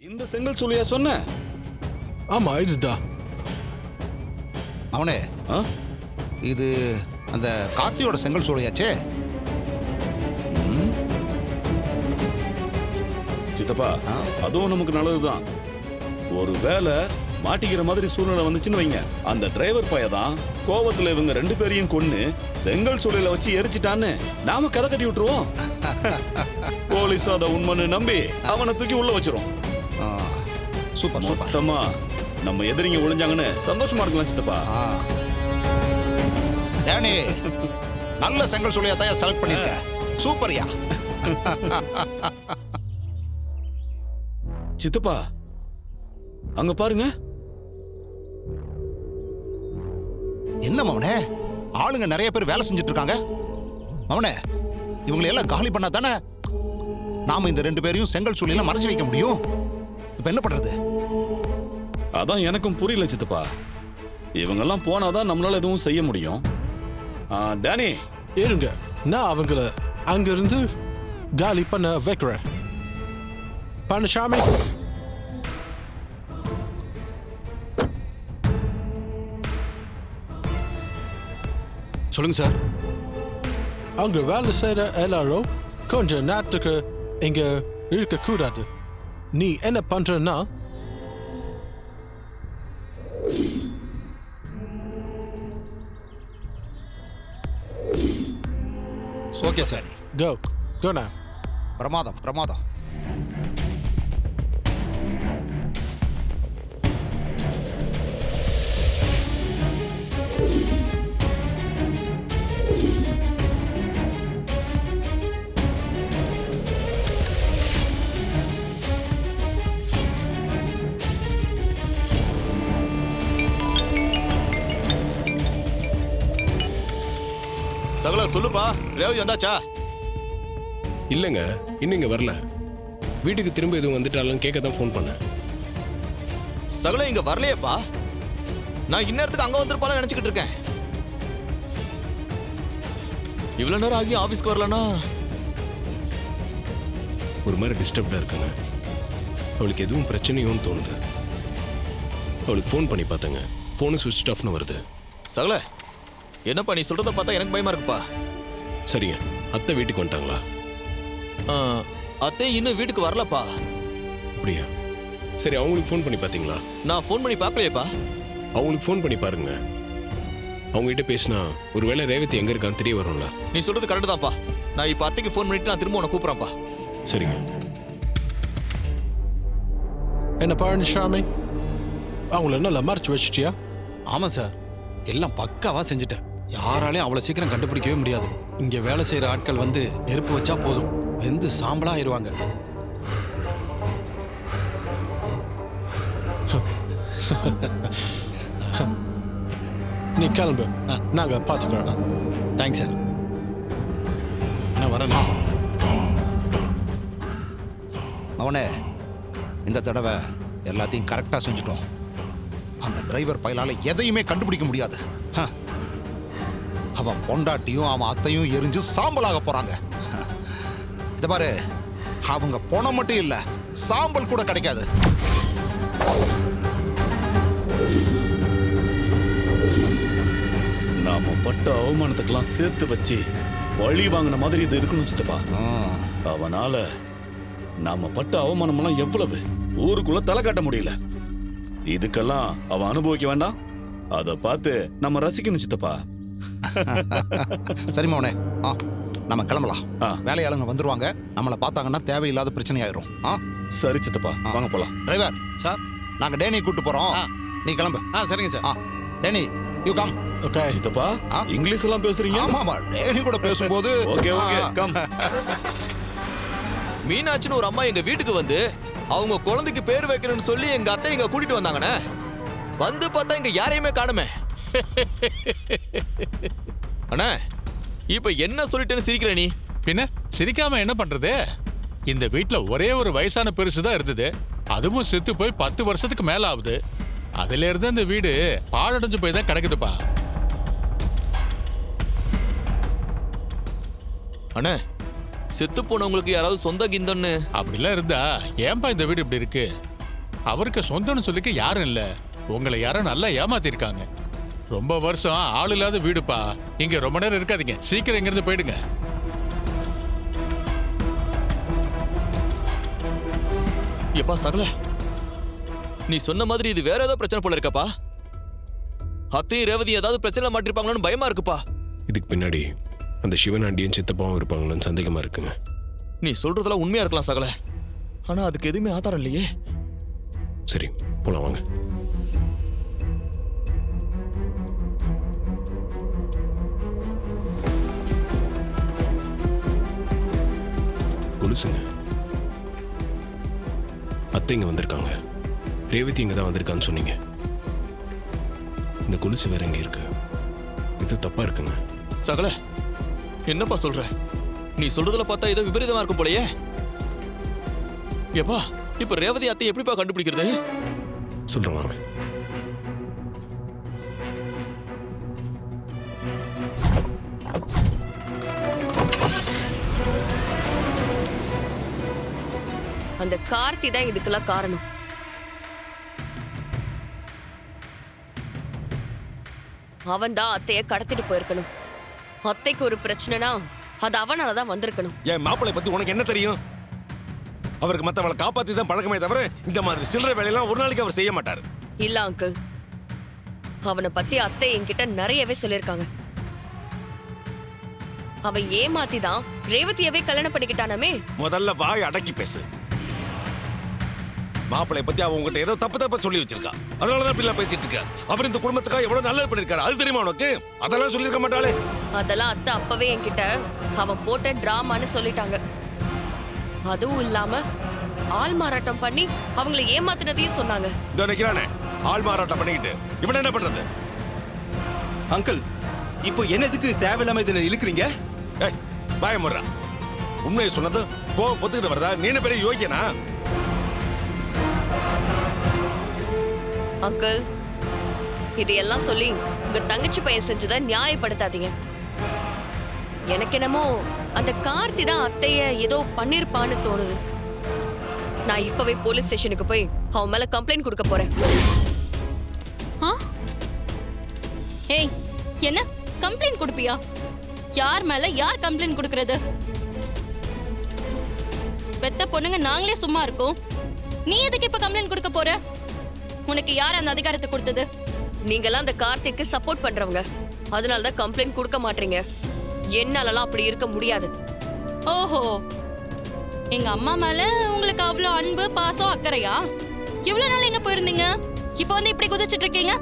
இந்த செங்கல் சூளையா சொன்ன? ஆமா இதுதான். அவனே இது அந்த கார்த்தியோட செங்கல் சூளையாச்சே. சித்தப்பா அதுவும் நமக்கு நல்லதுதான். ஒரு வேலை மாட்டிக்கிற மாதிரி சூழ்நிலை வந்துச்சுன்னு வைங்க, அந்த டிரைவர் பையதான் கோவத்துல இவங்க 2 பேரையும் கொன்னு செங்கல் சூளையில வச்சு எரிச்சிட்டான்னு நாம கதை கட்டி விட்டுருவோம். போலீஸும் அதை உண்மைன்னு நம்பி அவனை தூக்கி உள்ள வச்சிரும். Super super. மொத்தமா நம்ம எதிரிங்க ஒளிஞ்சாங்கன்னு சந்தோஷமா இருக்கலாம் சித்தப்பா. டேனி நல்ல செங்கல் சூளையா தான் செலக்ட் பண்ணிருக்க. சூப்பர்யா. சித்தப்பா அங்க பாருங்க. என்ன மவனே, ஆளுங்க நிறைய பேர் வேலை செஞ்சுட்டு இருக்காங்க. மவனே, இவங்களை எல்லாம் காலி பண்ணா தானே நாம இந்த 2 பேரையும் செங்கல் சூளையில மறைச்சு வைக்க முடியும். இப்ப என்ன பண்றது? அதான் எனக்கும் புரியல சித்தப்பா. இவங்கெல்லாம் போனாதான் நம்மளால எதுவும் செய்ய முடியும். டேனி இருங்க, நான் அவங்கள அங்கிருந்து காலி பண்ண வைக்கிறேன். பழனிசாமி, சொல்லுங்க சார். அங்க வேலை செய்யற எல்லாரும் கொஞ்ச நேரத்துக்கு இங்க இருக்க கூடாது. நீ என்ன பண்றன்னா, ஓகே சார். go now. பிரமாதம் பிரமாதம். சகல சொல்லுப்பா, ரேவதி வந்தாச்சா? இல்லைங்க, இன்னும் இங்க வரல. வீட்டுக்கு திரும்ப எதுவும் வந்துட்டாலும் கேட்க தான் ஃபோன் பண்ணேன். சகல இங்க வரலையேப்பா. நான் இந்நேரத்துக்கு அங்க வந்திருப்பாலும் நினைச்சுக்கிட்டு இருக்கேன். இவ்வளவு நேரம் ஆகி ஆபீஸ்க்கு வரலனா ஒரு மாதிரி டிஸ்டர்ப்டா இருக்குங்க. அவளுக்கு எதுவும் பிரச்சனையோன்னு தோணுது. அவளுக்கு ஃபோன் பண்ணி பார்த்தேங்க, ஃபோனு சுவிட்ச் ஆஃப்னு வருது. சகல என்னப்பா நீ சொல்றத பார்த்தா எனக்கு பயமா இருக்குப்பா. சரிங்க, அத்தை வீட்டுக்கு வந்துட்டாங்களா? அத்தை இன்னும் வீட்டுக்கு வரலப்பா. அப்படியா? சரி, அவங்களுக்கு ஃபோன் பண்ணி பார்த்தீங்களா? நான் ஃபோன் பண்ணி பார்க்கலையேப்பா. அவங்களுக்கு ஃபோன் பண்ணி பாருங்க. அவங்ககிட்ட பேசினா ஒருவேளை ரேவதி எங்க இருக்கான்னு தெரிய வரும்ல. நீ சொல்றது கரெக்ட் தான்ப்பா. நான் இப்ப அத்தைக்கு ஃபோன் பண்ணிட்டு நான் திரும்ப உன்னை கூப்பிடுறேன்ப்பா. சரிங்க. என்ன பழனிசாமி, அவங்கள நல்லா மறைச்சு வச்சிட்டியா? ஆமா சார், எல்லாம் பக்காவா செஞ்சுட்டேன். யாராலையும் அவ்வளவு சீக்கிரம் கண்டுபிடிக்கவே முடியாது. இங்க வேலை செய்யற ஆட்கள் வந்து நெருப்பு வச்சா போதும், வெந்து சாம்பலா ஆயிருவாங்க. நீ கிளம்பு, நாங்க பாத்துக்கிறோம். Thanks sir. நான் வரேன். அவனே, இந்த தடவை எல்லாத்தையும் கரெக்டா செஞ்சுட்டோம். அந்த டிரைவர் பயலால எதையுமே கண்டுபிடிக்க முடியாது. அவன் பொண்டாட்டியும் அவன் அத்தையும் எரிஞ்சு சாம்பலாக போறாங்க. இத பாரு, அவங்க பணம் மட்டும் இல்ல, சாம்பல் கூட கிடைக்காது. நாம பட்ட அவமானத்துக்கெல்லாம் சேர்த்து வச்சு பழி வாங்கின மாதிரி இது இருக்குன்னு சித்தப்பா. அவனால நாம பட்ட அவமானம் எல்லாம் எவ்வளவு, ஊருக்குள்ள தலை காட்ட முடியல. இதுக்கெல்லாம் அவன் அனுபவிக்க வேண்டாம், அதை பார்த்து நம்ம ரசிக்கணும் சித்தப்பா. சரி மவனே, நம்ம கிளம்பலாம். வேலையாளுங்க வந்துருவாங்க, நம்மளை பார்த்தாங்கன்னா தேவையில்லாத பிரச்சனை ஆயிரும். சரி சித்தப்பா, வாங்க போலாம். டிரைவர் சார், நாங்க டேனி கூட்டு போறோம், நீ கிளம்பு. சரிங்க sir. Danny you come. Okay சித்தப்பா, இங்கிலீஷ் எல்லாம் பேசுறீங்க? ஆமா, டேனி கூட பேசும்போது ஓகே ஓகே கம். மீனாட்சின்னு ஒரு அம்மா எங்க வீட்டுக்கு வந்து அவங்க குழந்தைக்கு பேர் வைக்கிறேன்னு சொல்லி எங்க அத்தை இங்க கூட்டிட்டு வந்தாங்கண்ணே. வந்து பார்த்தா இங்க யாரையுமே காணுமே. அண்ணா, இப்ப என்ன சொல்லிட்டேன்னு சிரிக்கிற நீ? பின்ன சிரிக்காம என்ன பண்றது? இந்த வீட்டுல ஒரே ஒரு வயசான பெருசுதான் இருந்தது. அதுவும் செத்து போய் 10 வருஷத்துக்கு மேல ஆகுது. அதுல இருந்து இந்த வீடு பாழடைஞ்சு போய் தான் கிடக்குதுப்பா. அண்ணா, செத்து போனவங்களுக்கு யாராவது சொந்த கிந்தன்னு அப்படிலாம் இருந்தா ஏன்பா இந்த வீடு இப்படி இருக்கு? அவருக்கு சொந்தம்னு சொல்லிக்க யாரும் இல்ல. உங்களை யாரும் நல்லா ஏமாத்திருக்காங்க. ரொம்ப வருஷம் ஆள் இல்லாத வீடுப்பா. இங்க ரொம்ப நேரம் இருக்காதீங்க, சீக்கிரம் இங்க இருந்து போயிடுங்க. எப்பா சகல, நீ சொன்ன மாதிரி இது வேற ஏதாவது பிரச்சனை போல இருக்கப்பா. அத்தையும் ரேவதி ஏதாவது பிரச்சனை மாட்டிருப்பாங்களோன்னு பயமா இருக்குப்பா. இதுக்கு பின்னாடி அந்த சிவன் ஆண்டியும் சித்தப்பாவும் இருப்பாங்களோன்னு சந்தேகமா இருக்குங்க. நீ சொல்றதெல்லாம் உண்மையா இருக்கலாம் சகல, ஆனா அதுக்கு எதுவுமே ஆதாரம் இல்லையே. சரி போலாம் வாங்க. கொலுசுங்க. அத்தை இங்க வந்திருக்காங்க, ரேவதி இங்க தான் வந்திருக்கான்னு சொன்னீங்க. இந்த கொலுசு வேற எங்க இருக்கு? இது தப்பா இருக்குங்க. சகல, என்னப்பா சொல்ற? நீ சொல்றதுல பார்த்தா ஏதோ விபரீதமா இருக்கும் போலயே. எப்பா இப்ப ரேவதி அத்தை எப்படிப்பா கண்டுபிடிக்கிறது? சொல்றேன் வாங்க. அந்த கார்த்தி தான் இதுக்கெல்லாம் காரணம். அவன் தான் அத்தைய கடத்திட்டு போயிருக்கணும். அத்தைக்கு ஒரு பிரச்சனைனா அது அவனாலதான் வந்திருக்கணும். என் மாப்பிள்ளை பத்தி உனக்கு என்ன தெரியும்? அவருக்கு மத்தவளை காப்பாத்தி தான் பழக்கமே தவிர இந்த மாதிரி சில்லறை வேலையெல்லாம் ஒரு நாளைக்கு அவர் செய்ய மாட்டார். இல்ல அங்கிள், அவனை பத்தி அத்தை என்கிட்ட நிறையவே சொல்லியிருக்காங்க. அவன் ஏமாத்தி தான் ரேவதியவே கல்யாணம் பண்ணிக்கிட்டானமே. முதல்ல வாய் அடக்கி பேசு. மாப்பிள்ளை பத்தி அவ உங்ககிட்ட ஏதோ தப்பு சொல்லி வச்சிருக்கா, அதனாலதான் இப்படிலாம் பேசிட்டு இருக்க. அவர் இந்த குடும்பத்துக்காக எவ்வளவு நல்லது பண்ணிருக்காரு, அது தெரியுமா உனக்கு? அதெல்லாம் சொல்லியிருக்க மாட்டாளே. அதெல்லாம் அத்தை அப்பவே என்கிட்ட அவன் போட்ட டிராமான்னு சொல்லிட்டாங்க. அதுவும் இல்லாம ஆள் மாறாட்டம் பண்ணி அவங்களை ஏமாத்தினதையும் சொன்னாங்க. நினைக்கிறானே ஆள் மாறாட்டம் பண்ணிக்கிட்டு இவன் என்ன பண்றது? அங்கிள், இப்போ என்னதுக்கு தேவையில்லாம இதுல இழுக்கிறீங்க? பயமுறா. உண்மையை சொன்னது கோவம் பொத்துக்கிட்டு வரதா? நீ என்ன பெரிய யோகியனா? அங்கிள், இதையெல்லாம் சொல்லி உங்க தங்கச்சி பையன் செஞ்சதை நியாயப்படுத்தாதீங்க. எனக்கு என்னமோ அந்த கார்த்தி தான் அத்தைய ஏதோ பண்ணிருப்பான்னு தோணுது. நான் இப்பவே போலீஸ் ஸ்டேஷனுக்கு போய் அவன் மேல கம்ப்ளைண்ட் கொடுக்க போறேன். ஏய், என்ன கம்ப்ளைண்ட் கொடுப்பியா? யார் மேல யார் கம்ப்ளைண்ட் கொடுக்கறது? பெத்த பொண்ணுங்க நாங்களே சும்மா இருக்கோம், நீ எதுக்கு இப்ப கம்ப்ளைண்ட் கொடுக்க போற? உனக்கு யார் அந்த அதிகாரத்தை கொடுத்தது? நீங்கெல்லாம் அந்த கார்த்திக்கு சப்போர்ட் பண்றவங்க, அதனாலதான் கம்ப்ளைண்ட் கொடுக்க மாட்டீங்க. என்னாலலாம் அப்படி இருக்க முடியாது. ஓஹோ, எங்க அம்மா மேல உங்களுக்கு அவ்வளவு அன்பு பாசம் அக்கறையா? இவ்வளவு நாள் எங்க போயிருந்தீங்க? இப்ப வந்து இப்படி குதிச்சிட்டு இருக்கீங்க?